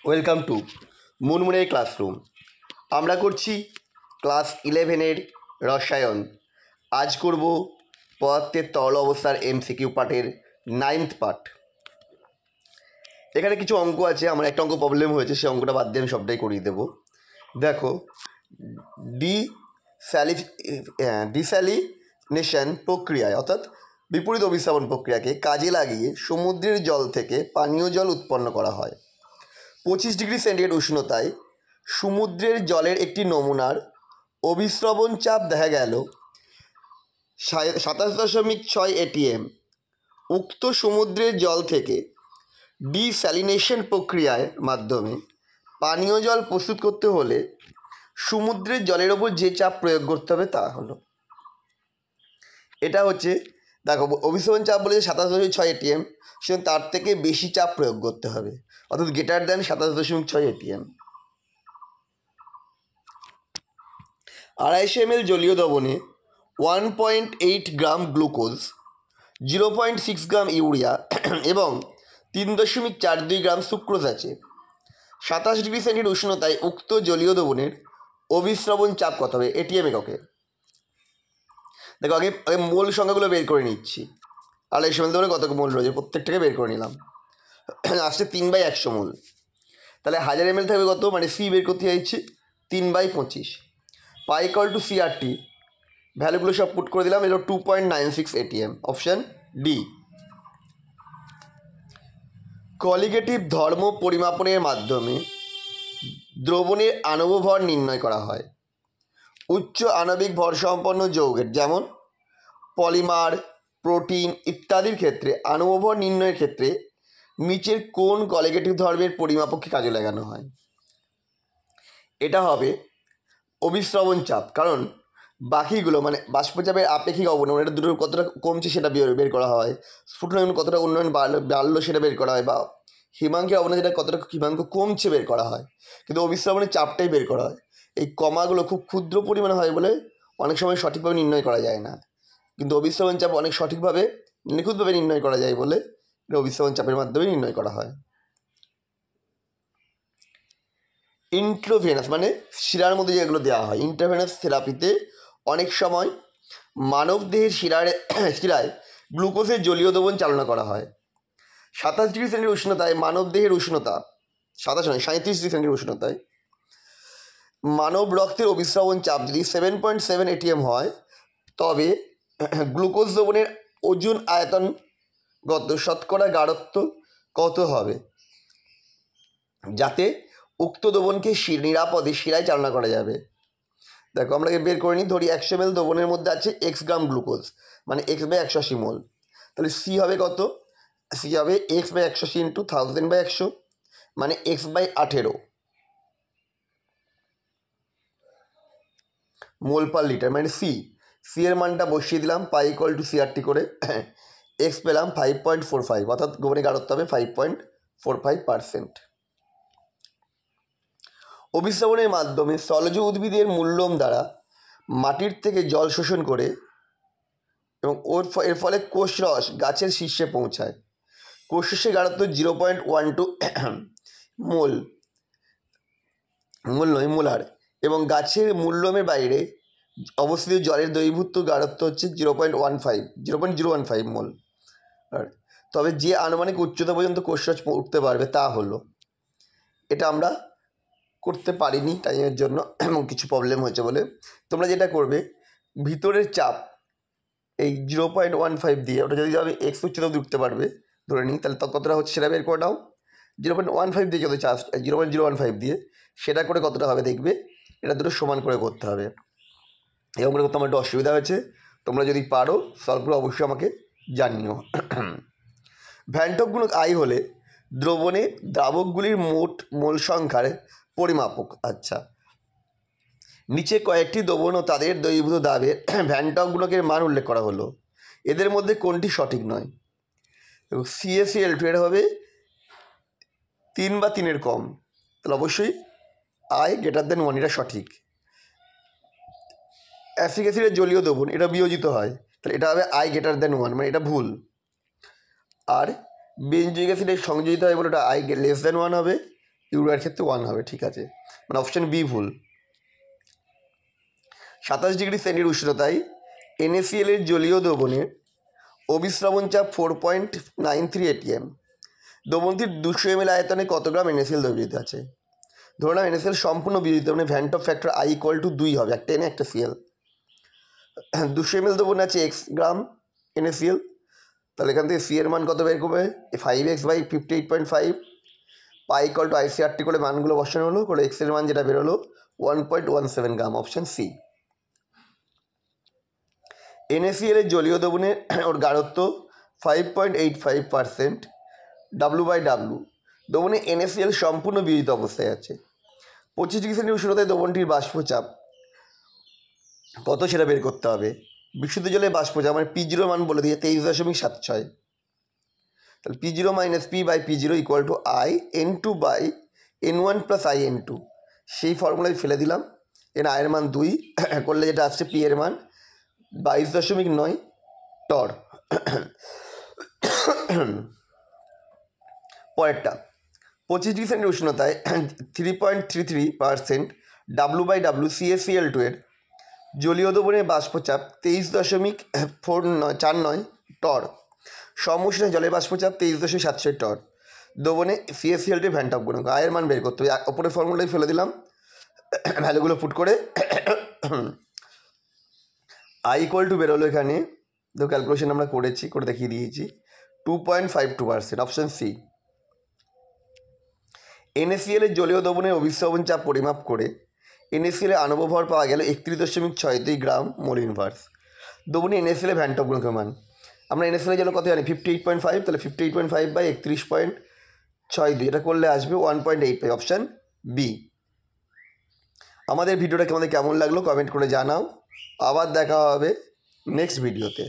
Welcome to মুনমুনের classroom. আমরা করছি class 11-এর রসায়ন। আজ করব পদার্থের তরল অবস্থার এমসিকিউ পার্টের 9th পার্ট। এখানে কিছু অঙ্ক আছে, আমার একটা অঙ্ক প্রবলেম হয়েছে, সেই অঙ্কটা বাদ দিয়ে আমি সবটাই করিয়ে দেবো। দেখো, ডিস্যালিনেশন প্রক্রিয়ায় অর্থাৎ বিপরীত অভিস্রাবণ প্রক্রিয়াকে কাজে লাগিয়ে সমুদ্রের জল থেকে পানীয় জল উৎপন্ন করা হয়। 25 ডিগ্রি সেন্টিগ্রেড উষ্ণতায় সমুদ্রের জলের একটি নমুনার অভিস্রবণ চাপ দেখা গেল 27.6 ATM। উক্ত সমুদ্রের জল থেকে ডিস্যালিনেশন প্রক্রিয়ার মাধ্যমে পানীয় জল প্রস্তুত করতে হলে সমুদ্রের জলের ওপর যে চাপ প্রয়োগ করতে হবে তা হলো, এটা হচ্ছে, দেখো অভিস্রবণ চাপ বলেছে 27.6 ATM, সেজন্য তার থেকে বেশি চাপ প্রয়োগ করতে হবে, অর্থাৎ গ্রেটার দ্যান 27.6 ATM। 250 ml জলীয় দ্রবণে 1.8 গ্রাম গ্লুকোজ, 0.6 গ্রাম ইউরিয়া এবং 3.42 গ্রাম সুক্রোজ আছে। 27 ডিগ্রি সেন্টিগ্রেড উষ্ণতায় উক্ত জলীয় দ্রবণের অভিস্রবণ চাপ কত হবে এটিএম এককে? দেখো, আগে মোল সংখ্যাগুলো বের করে নিচ্ছি। 250 ml দ্রবণে কত মোল রয়েছে প্রত্যেকটাকে বের করে নিলাম। আসছে 3/100 মোল, তাহলে 1000 ml থাকবে কত, মানে সি বের করতে চাইছি 3/25। পাই ইকুয়াল টু সিআরটি, ভ্যালুগুলো সব পুট করে দিলাম, এলো 2.96 ATM, অপশান ডি। কলিগেটিভ ধর্ম পরিমাপনের মাধ্যমে দ্রবণের আণবিক ভর নির্ণয় করা হয়। উচ্চ আণবিক ভর সম্পন্ন যৌগের যেমন পলিমার, প্রোটিন ইত্যাদির ক্ষেত্রে আণবিক ভর নির্ণয়ের ক্ষেত্রে নিচের কোন কলিগেটিভ ধর্মের পরিমাপককে কাজে লাগানো হয়? এটা হবে অভিস্রবণ চাপ, কারণ বাকিগুলো মানে বাষ্পচাপের আপেক্ষিক অবনমন, এটা দুটো কতটা কমছে সেটা বের করা হয়, স্ফুটনায়ন কতটা উন্নয়ন বাড়লো সেটা বের করা হয়, বা হিমাঙ্কের অবনমন যেটা কতটা হিমাঙ্ক কমছে বের করা হয়, কিন্তু অভিস্রবণের চাপটাই বের করা হয়। এই কমাগুলো খুব ক্ষুদ্র পরিমাণে হয় বলে অনেক সময় সঠিকভাবে নির্ণয় করা যায় না, কিন্তু অভিস্রবণ চাপ অনেক সঠিকভাবে নিখুঁতভাবে নির্ণয় করা যায় বলে এটা অভিস্রবণ চাপের মাধ্যমে নির্ণয় করা হয়। ইন্ট্রোভেনাস মানে শিরার মধ্যে যেগুলো দেওয়া হয়, ইন্ট্রোভেনাস থেরাপিতে অনেক সময় মানবদেহের শিরায় গ্লুকোজের জলীয় দ্রবণ চালনা করা হয়। 27 ডিগ্রি সেন্টিগ্রেড উষ্ণতায় মানবদেহের উষ্ণতা 37 ডিগ্রি সেন্টিগ্রেড উষ্ণতায় মানব রক্তের অভিস্রবণ চাপ যদি 7.7 ATM হয়, তবে গ্লুকোজ দ্রবণের ওজন আয়তনগত শতকরা গাঢ়ত্ব কত হবে, যাতে উক্ত দ্রবণকে নিরাপদে শিরায় চালনা করা যাবে? দেখো, আমরা বের করে নিই। ধরি 100 ml দ্রবণের মধ্যে আছে x গ্রাম গ্লুকোজ, মানে x/180 মোল, তাহলে সি হবে কত? সি হবে x/180 ইন্টু 1000/100, মানে x/18 মোল পার লিটার, মানে সি এর মানটা বসিয়ে দিলাম, পাই ইকুয়াল টু সিআরটি করে, এক্স পেলাম 5.45, অর্থাৎ দ্রবণের গাঢ়ত্ব হবে 5.45%। অভিস্রবণের মাধ্যমে স্থলজ উদ্ভিদের মূল্যম দ্বারা মাটির থেকে জল শোষণ করে এবং এর ফলে কোষরস গাছের শীর্ষে পৌঁছায়। কোষরসের গাঢ়ত্ব 0.12 মোলার এবং গাছের মূল্যমের বাইরে অবস্থিত জলের দ্রবীভূত গাঢ়ত্ব হচ্ছে 0.015 মোল। তবে যে আনুমানিক উচ্চতা পর্যন্ত কোষরস উঠতে পারবে তা হলো, এটা আমরা করতে পারিনি টাইমের জন্য এবং কিছু প্রবলেম হয়েছে বলে। তোমরা যেটা করবে, ভিতরের চাপ এই 0.15 দিয়ে, ওটা যদি আমি এক্স উচ্চতা উঠতে পারবে ধরে নিই, তাহলে কতটা হচ্ছে সেটা বের করে নাও। 0.15 দিয়ে যদি চার্জ 0.015 দিয়ে সেটা করে কতটা হবে দেখবে, এটা দুটো সমান করে করতে হবে। এরকম করে করতে আমার একটু অসুবিধা হয়েছে, তোমরা যদি পারো সলভ করে অবশ্যই আমাকে জানিও। ভ্যানটক গুণক আই হলে দ্রবণে দ্রাবকগুলির মোট মোল সংখ্যার পরিমাপক। আচ্ছা, নিচে কয়েকটি দ্রবণ ও তাদের দ্রবীভূত দ্রাবের ভ্যানটক গুণকের মান উল্লেখ করা হলো, এদের মধ্যে কোনটি সঠিক নয়? এবং CaCl2 এর হবে 3 বা 3-এর কম, তাহলে অবশ্যই I>1, এটা সঠিক। অ্যাসিক অ্যাসিডের জলীয় দ্রবণ এটা বিয়োজিত হয়, তাহলে এটা হবে I>1, মানে এটা ভুল। আর বেনজোয়িক অ্যাসিডের সংযোজিত হয় বলে এটা I<1 হবে, ইউরিয়ার ক্ষেত্রে 1 হবে, ঠিক আছে, মানে অপশান বি ভুল। 27 ডিগ্রি সেন্টিগ্রেড উষ্ণতায় NaCl এর জলীয় দ্রবণের অবিশ্রাবণ চাপ 4.93 atm। দ্রবণটির 200 ml আয়তনে কত গ্রাম NaCl দ্রবীভূত আছে? ধরুন NaCl সম্পূর্ণ বিয়োজিত, মানে ভ্যান্ট অফ ফ্যাক্টর I = 2 হবে, একটা Na একটা Cl। 200 ml দ্রবণে আছে x গ্রাম NaCl, তাহলে এখান থেকে C এর মান কত বের করবে? 5x/58.5 পাই = IC/RT করে মানগুলো বসানো হলো, করে x এর মান যেটা বেরোলো 1.17 গ্রাম, অপশান সি। NaCl এর জলীয় দ্রবণের ওর গাঢ়ত্ব 5.85% W/W। দ্রবণে NaCl সম্পূর্ণ বিয়োজিত অবস্থায় আছে। 25 ডিগ্রি সেন্টিগ্রেড উষ্ণতায় দ্রবণটির বাষ্পচাপ কত সেটা বের করতে হবে। বিশুদ্ধ জলের বাষ্পচাপ মানে P0 মান বলে দিয়ে 23.76। তাহলে P0 - P/P0 = I N2/N1 + IN2। সেই ফর্মুলায় ফেলে দিলাম। এর আয়ের মান 2 করলে যেটা আসছে P এর মান 22.9 টর। পরেরটা 25 ডিগ্রি সেন্টিগ্রেড উষ্ণতায় 3.33% W/W CaCl2 এর জলীয় দ্রবণের বাষ্পচাপ 23.49 টর। সমউষ্ণে জলের বাষ্পচাপ 23.76 টর। দ্রবণে CaCl2 ভ্যান্ট অফ গুণাঙ্ক। আয়ের মান বের করতে হবে। ওপরের ফর্মুলায় ফেলে দিলাম, ভ্যালুগুলো পুট করে I = বেরোলো এখানে, তো ক্যালকুলেশন আমরা করেছি, করে দেখিয়ে দিয়েছি 2.52%, অপশান সি। NaCl এর জলীয় দ্রবণের অবিশ্রাবণ চাপ পরিমাপ করে NaCl এর আণবিক ভর পাওয়া গেল 31.63 গ্রাম মোল ইনভার্স। দ্রবণে NaCl এর ভ্যান্ট অফ গুণাঙ্কের মান আমরা NaCl এর জন্য কত জানি 58.5, তাহলে 58.5/31.62, এটা করলে আসবে 1.85, অপশান বি। আমাদের ভিডিওটা কেমন লাগলো কমেন্ট করে জানাও। আবার দেখা হবে নেক্সট ভিডিওতে।